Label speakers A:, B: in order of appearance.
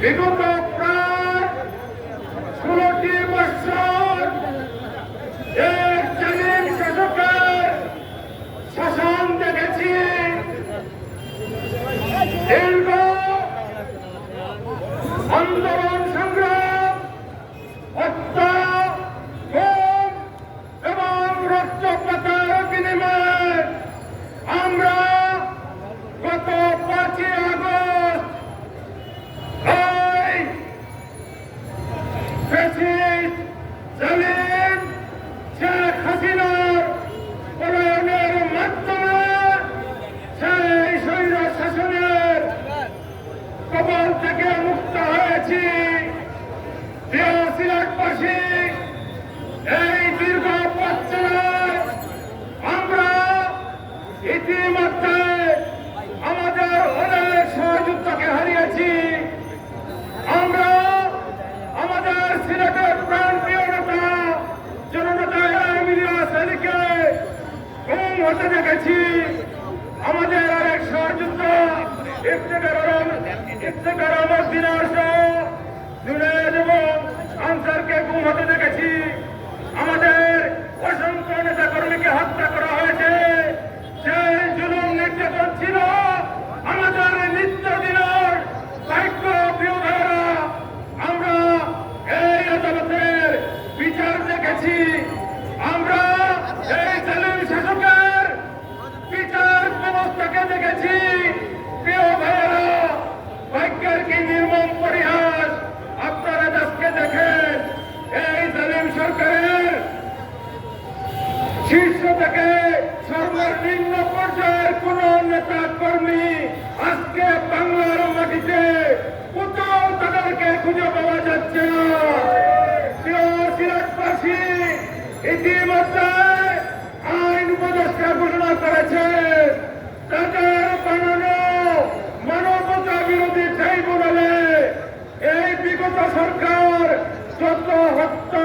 A: বিগত প্রায় 16টি বছর এক জালিম শাসকের শাসন দেখেছি। দীর্ঘ আন্দোলন সংগ্রাম, হত্যা, খুন এবং রক্তপাতের বিনিময়ে আমরা গত 5ই আগস্ট এই ফ্যাসিস্ট জালিম শেখ হাসিনার পলায়নের মাধ্যমে সেই স্বৈর শাসনের কবল থেকে মুক্ত হয়েছি। প্রিয় সিলেটবাসী, এই দীর্ঘ পথ চলায় আমরা ইতিমধ্যে আমাদের অনেক সহযোদ্ধাকে হারিয়েছি। আমরা আমাদের সিলেটের প্রাণপ্রিয় নেতা জননেতা ইলিয়াস আলীকে গুম হতে দেখেছি। আমাদের আরেক সহযোদ্ধা ইফতেখার আহমদ দিনার সহ জুনায়েদ এবং আনসারকে গুম হতে দেখেছি। আমাদের অসংখ্য নেতা কর্মীকে হত্যা করা হয়েছে। সেই জুলুম নির্যাতন ছিল আমাদের নিত্যদিনের দায়িত্ব। প্রিয় ভাইয়েরা, আমরা এই আদালতের বিচার দেখেছি। আমরা এই জালিম শাসকের বিচার ব্যবস্থাকে দেখেছি। প্রিয় ভাইয়েরা, ভাগ্যের কি নির্মম পরিহাস! আপনারা দেশকে দেখেন, এই জালিম সরকারের শীর্ষ থেকে সর্বনিম্ন পর্যায়ের কোন নেতা কর্মী আজকে বাংলার মাটিতে কোথাও তাদেরকে খুঁজে পাওয়া যাচ্ছে না। প্রিয় সিলেটবাসী, ইতিমধ্যে আইন উপদেষ্টা ঘোষণা করেছে তাদের বানানো মানবতা বিরোধী ট্রাইব্যুনালে এই বিগত সরকার যত হত্যা,